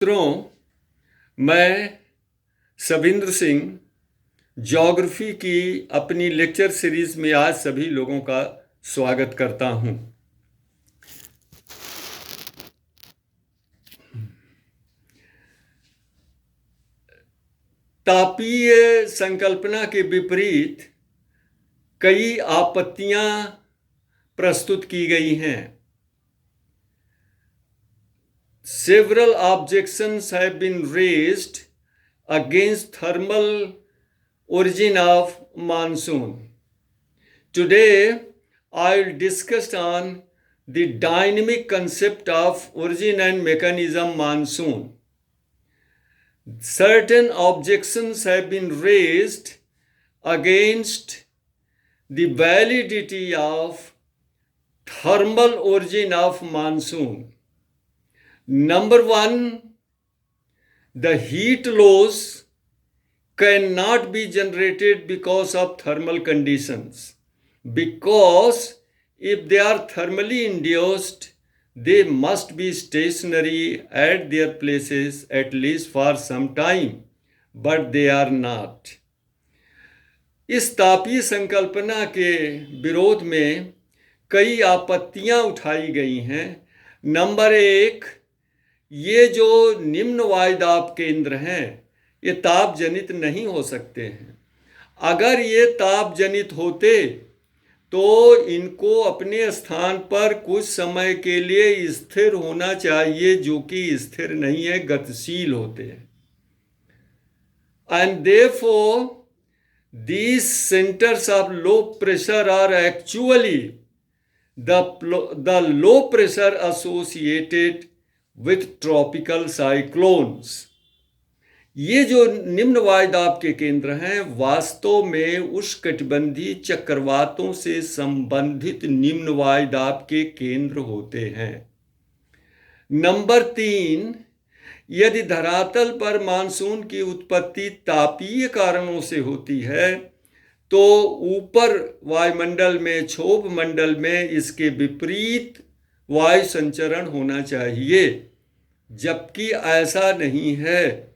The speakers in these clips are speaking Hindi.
मित्रों, मैं सविंद्र सिंह ज्योग्राफी की अपनी लेक्चर सीरीज में आज सभी लोगों का स्वागत करता हूं। तापीय संकल्पना के विपरीत कई आपत्तियां प्रस्तुत की गई हैं। Several objections have been raised against thermal origin of monsoon. Today, I'll discuss on the dynamic concept of origin and mechanism monsoon. Certain objections have been raised against the validity of thermal origin of monsoon. Number one, the heat loss cannot be generated because of thermal conditions, because if they are thermally induced, they must be stationary at their places at least for some time, but they are not. इस तापीय संकल्पना के विरोध में कई आपत्तियां उठाई गई हैं। नंबर एक, ये जो निम्न वायुदाब केंद्र हैं ये ताप जनित नहीं हो सकते हैं। अगर ये ताप जनित होते तो इनको अपने स्थान पर कुछ समय के लिए स्थिर होना चाहिए, जो कि स्थिर नहीं है, गतिशील होते हैं। And therefore these centers of low pressure are actually the low pressure associated with tropical cyclones. ये जो निम्न वायुदाब के केंद्र हैं वास्तव में उष्णकटिबंधीय चक्रवातों से संबंधित निम्न वायुदाब के केंद्र होते हैं। नंबर तीन, यदि धरातल पर मानसून की उत्पत्ति तापीय कारणों से होती है तो ऊपर वायुमंडल में, क्षोभ मंडल में इसके विपरीत वायु संचरण होना चाहिए, जबकि ऐसा नहीं है।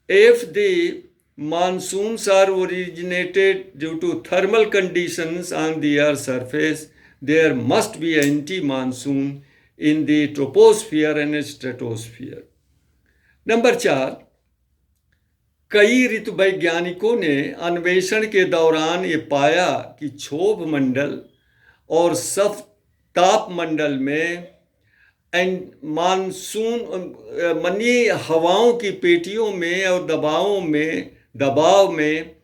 If the monsoons are originated due to thermal conditions on the earth's surface, there must be anti-monsoon in the troposphere and stratosphere. Number चार, कई ऋतु वैज्ञानिकों ने अन्वेषण के दौरान ये पाया कि क्षोभ मंडल और ताप मंडल में मानसून हवाओं की पेटियों में और दबाव में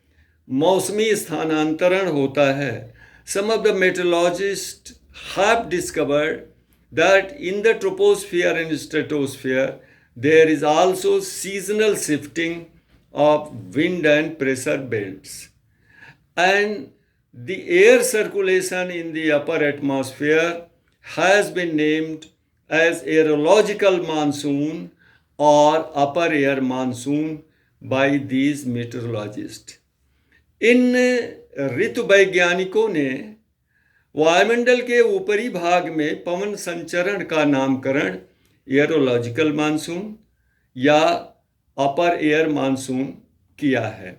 मौसमी स्थानांतरण होता है। Some of the meteorologists have discovered that in the troposphere and stratosphere there is also seasonal shifting of wind and pressure belts, and the air circulation in the upper atmosphere has been named as aerological monsoon or upper air monsoon by these meteorologists. इन ऋतु वैज्ञानिकों ने वायुमंडल के ऊपरी भाग में पवन संचरण का नामकरण एयरोलॉजिकल मानसून या अपर एयर मानसून किया है।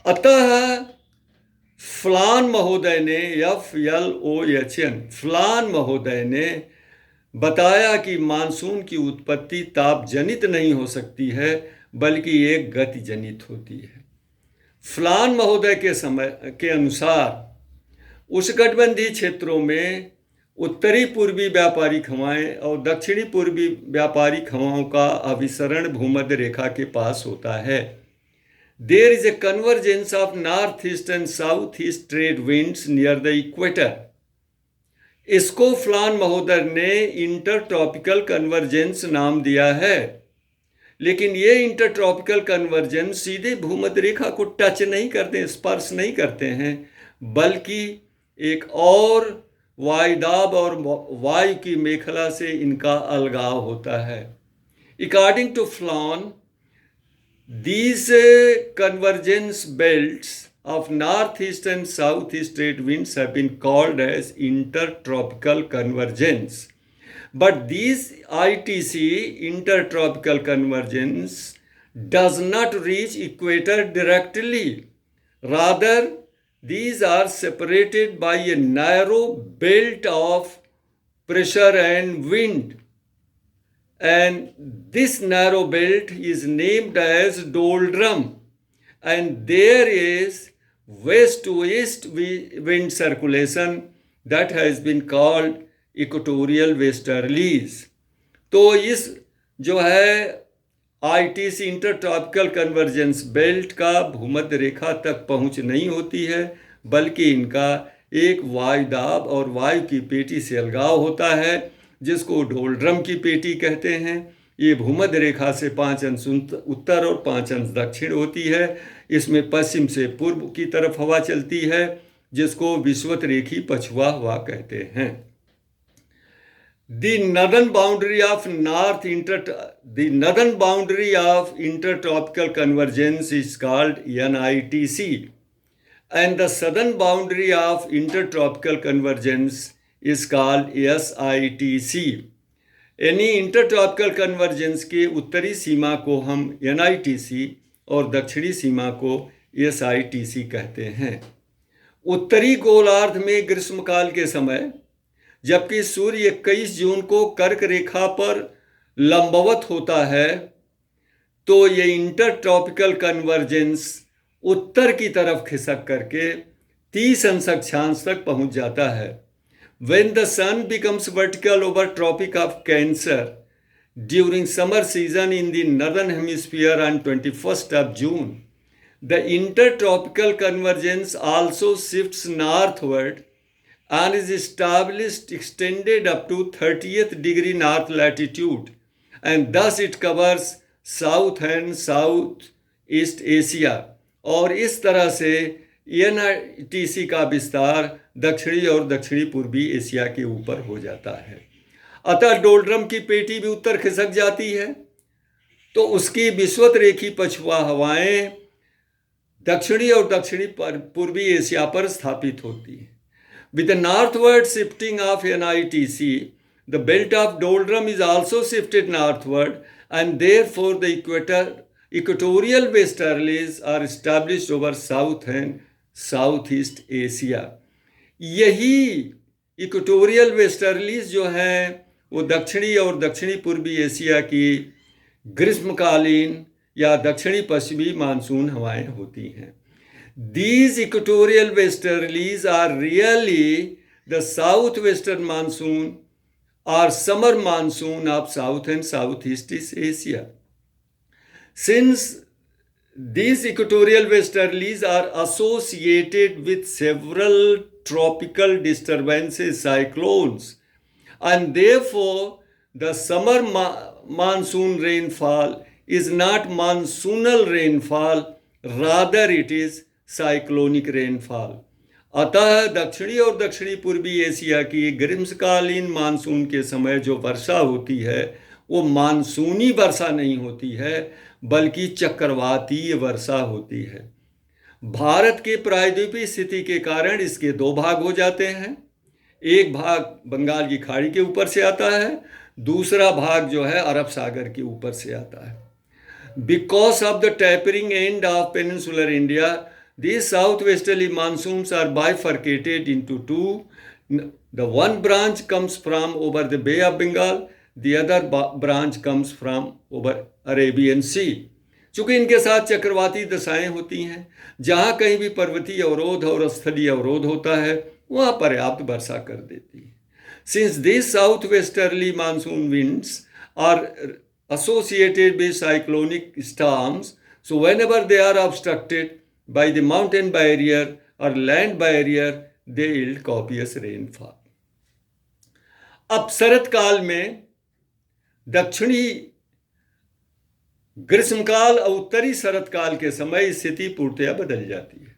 अतः फ्लान महोदय ने फ्लान महोदय ने बताया कि मानसून की उत्पत्ति ताप जनित नहीं हो सकती है, बल्कि एक गति जनित होती है। फ्लान महोदय के अनुसार उष्णकटिबंधीय क्षेत्रों में उत्तरी पूर्वी व्यापारिक हवाएं और दक्षिणी पूर्वी व्यापारिक हवाओं का अभिसरण भूमध्य रेखा के पास होता है। There is a convergence of northeast and southeast trade winds near the equator. इसको फ्लान महोदय ने इंटरट्रॉपिकल कन्वर्जेंस नाम दिया है, लेकिन ये इंटरट्रॉपिकल कन्वर्जेंस सीधे भूमध्य रेखा को टच नहीं करते, स्पर्श नहीं करते हैं, बल्कि एक और वायुदाब और वायु की मेखला से इनका अलगाव होता है। According to Flan, these convergence belts of northeast and southeast trade winds have been called as intertropical convergence. But these ITC, intertropical convergence, does not reach equator directly. Rather, these are separated by a narrow belt of pressure and wind. And this narrow belt is named as doldrum. And there is west to east wind circulation that has been called equatorial westerlies. तो इस जो है आईटीसी इंटरट्रॉपिकल कन्वर्जेंस बेल्ट का भूमध्य रेखा तक पहुंच नहीं होती है, बल्कि इनका एक वायुदाब और वायु की पेटी से अलगाव होता है, जिसको डोल्ड्रम की पेटी कहते हैं। ये भूमध्य रेखा से 5 अंश उत्तर और 5 अंश दक्षिण होती है। इसमें पश्चिम से पूर्व की तरफ हवा चलती है, जिसको विषुवत रेखी पछुआ हवा कहते हैं। The northern boundary of intertropical convergence is called NITC, and the southern boundary of intertropical convergence is called SITC. यानी इंटरट्रॉपिकल कन्वर्जेंस के उत्तरी सीमा को हम NITC और दक्षिणी सीमा को SITC कहते हैं। उत्तरी गोलार्ध में ग्रीष्मकाल के समय जबकि सूर्य 21 जून को कर्क रेखा पर लंबवत होता है, तो ये इंटरट्रॉपिकल कन्वर्जेंस उत्तर की तरफ खिसक करके 30 अंश अक्षांश तक पहुंच जाता है। When the sun becomes vertical over Tropic of Cancer during summer season in the northern hemisphere on 21st of June, the intertropical convergence also shifts northward and is established extended up to 30th degree north latitude, and thus it covers South and Southeast Asia। और इस तरह से NITC का विस्तार दक्षिणी और दक्षिणी पूर्वी एशिया के ऊपर हो जाता है। अतः डोल्ड्रम की पेटी भी उत्तर खिसक जाती है, तो उसकी विषुवत रेखी पछुआ हवाएं दक्षिणी और दक्षिणी पूर्वी एशिया पर स्थापित होती हैं। With the northward shifting of NITC, the belt of doldrum is also shifted northward, and therefore the equatorial westerlies are established over South and Southeast Asia। यही इक्वेटोरियल वेस्टर्लीज जो हैं वो दक्षिणी और दक्षिणी पूर्वी एशिया की ग्रीष्मकालीन या दक्षिणी पश्चिमी मानसून हवाएं होती हैं। These equatorial westerlies are really the southwestern monsoon or summer monsoon of South and Southeast Asia. Since these equatorial westerlies are associated with several tropical disturbances, cyclones, and therefore the summer monsoon rainfall is not monsoonal rainfall, rather it is cyclonic rainfall. अतः दक्षिणी और दक्षिणी पूर्वी एशिया की ग्रीष्मकालीन मानसून के समय जो वर्षा होती है वो मानसूनी वर्षा नहीं होती है, बल्कि चक्रवातीय वर्षा होती है। भारत के प्रायद्वीपीय स्थिति के कारण इसके 2 भाग हो जाते हैं। एक भाग बंगाल की खाड़ी के ऊपर से आता है, दूसरा भाग जो है अरब सागर के ऊपर से आता है। Because of the tapering end of peninsular India, these southwesterly monsoons are bifurcated into 2. The one branch comes from over the Bay of Bengal, the other branch comes from over Arabian Sea। चूंकि इनके साथ चक्रवाती दशाएं होती हैं, जहां कहीं भी पर्वतीय अवरोध और स्थलीय अवरोध होता है वहां पर्याप्त वर्षा कर देती है। Since these southwesterly monsoon winds are associated with cyclonic storms, so whenever they are obstructed by the mountain barrier or land barrier, they yield copious rainfall। अब शरद काल में दक्षिणी ग्रीष्मकाल और उत्तरी शरद काल के समय स्थिति पूर्णतया बदल जाती है।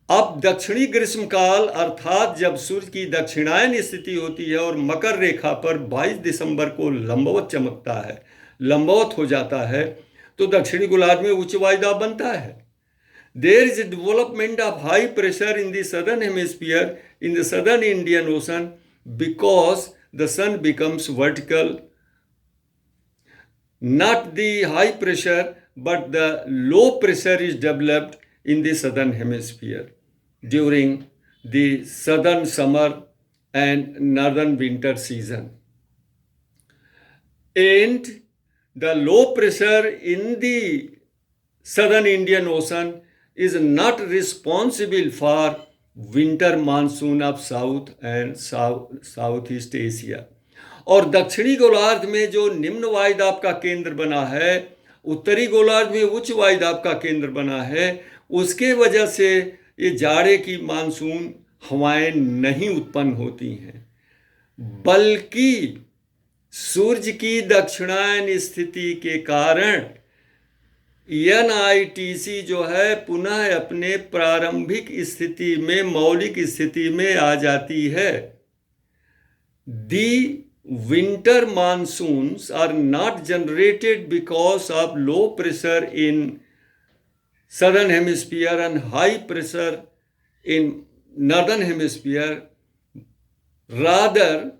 अब दक्षिणी ग्रीष्मकाल अर्थात जब सूर्य की दक्षिणायन स्थिति होती है और मकर रेखा पर 22 दिसंबर को लंबवत चमकता है, लंबवत हो जाता है, तो दक्षिणी गोलार्ध में उच्च वायुदाब बनता है। There is a development of high pressure in the southern hemisphere in the southern Indian Ocean because the sun becomes vertical. Not the high pressure, but the low pressure is developed in the southern hemisphere during the southern summer and northern winter season. And the low pressure in the southern Indian Ocean is not responsible for winter monsoon of South and Southeast Asia. और दक्षिणी गोलार्ध में जो निम्न वायुदाब का केंद्र बना है, उत्तरी गोलार्ध में उच्च वायुदाब का केंद्र बना है, उसके वजह से ये जाड़े की मानसून हवाएं नहीं उत्पन्न होती हैं, बल्कि सूर्य की दक्षिणायन स्थिति के कारण NITC जो है पुनः अपने प्रारंभिक स्थिति में, मौलिक स्थिति में आ जाती है. The winter monsoons are not generated because of low pressure in southern hemisphere and high pressure in northern hemisphere. Rather,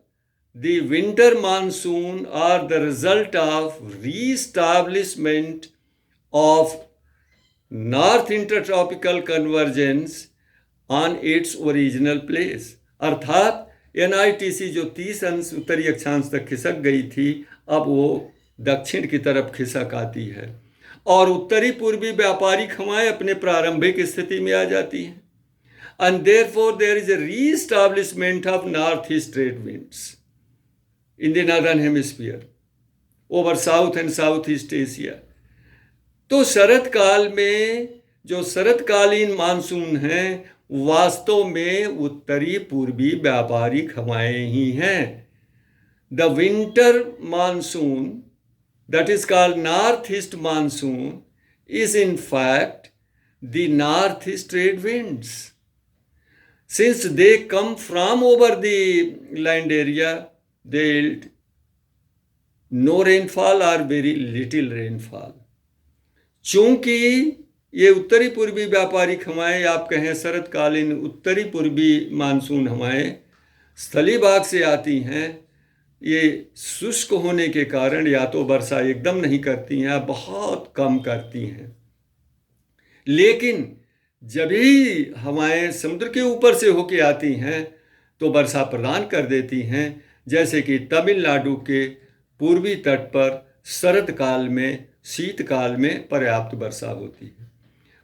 the winter monsoon are the result of re-establishment of north intertropical convergence on its original place. अर्थात NITC जो 30 अंश उत्तरी अक्षांश तक खिसक गई थी, अब वो दक्षिण की तरफ खिसक आती है और उत्तरी पूर्वी व्यापारिक हवाएं अपने प्रारंभिक स्थिति में आ जाती हैं. And therefore there is a re-establishment of northeast trade winds in the northern hemisphere over South and Southeast Asia. तो शरद काल में जो शरदकालीन मानसून हैं वास्तव में उत्तरी पूर्वी व्यापारिक हवाएं ही हैं. The winter monsoon that is called north east monsoon is in fact the north east trade winds. Since they come from over the land area, they yield no rainfall or very little rainfall. चूंकि ये उत्तरी पूर्वी व्यापारिक हवाएं, आप कहें शरदकालीन उत्तरी पूर्वी मानसून हवाएं स्थलीय भाग से आती हैं, ये शुष्क होने के कारण या तो वर्षा एकदम नहीं करती हैं या बहुत कम करती हैं. लेकिन जब ही हवाएं समुद्र के ऊपर से होके आती हैं तो वर्षा प्रदान कर देती हैं, जैसे कि तमिलनाडु के पूर्वी तट पर शरद काल में, शीतकाल में पर्याप्त वर्षा होती है.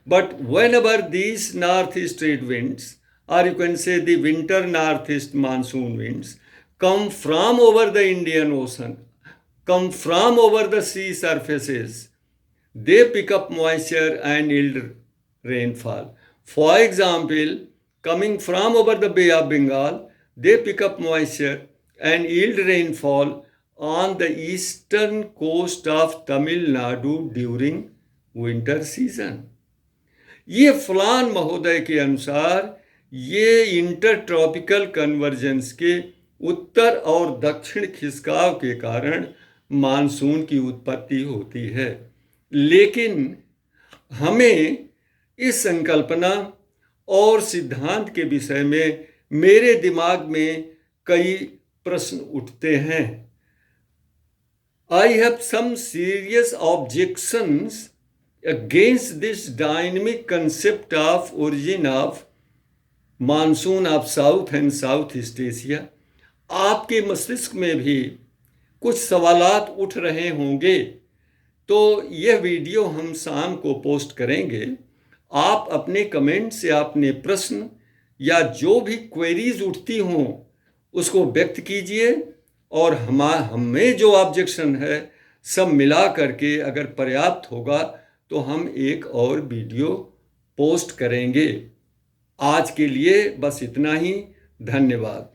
But whenever these northeast trade winds, or you can say the winter northeast monsoon winds, come from over the Indian Ocean, come from over the sea surfaces, they pick up moisture and yield rainfall. For example, coming from over the Bay of Bengal, they pick up moisture and yield rainfall on the eastern coast of Tamil Nadu during winter season. ये फलान महोदय के अनुसार ये इंटरट्रॉपिकल कन्वर्जेंस के उत्तर और दक्षिण खिसकाव के कारण मानसून की उत्पत्ति होती है. लेकिन हमें इस संकल्पना और सिद्धांत के विषय में मेरे दिमाग में कई प्रश्न उठते हैं. I have some serious objections against this dynamic concept of origin of monsoon of South and Southeast Asia. आपके मस्तिष्क में भी कुछ सवालात उठ रहे होंगे, तो यह वीडियो हम शाम को पोस्ट करेंगे. आप अपने कमेंट से अपने प्रश्न या जो भी क्वेरीज उठती हों उसको व्यक्त कीजिए, और हमें जो ऑब्जेक्शन है सब मिला करके अगर पर्याप्त होगा तो हम एक और वीडियो पोस्ट करेंगे. आज के लिए बस इतना ही. धन्यवाद.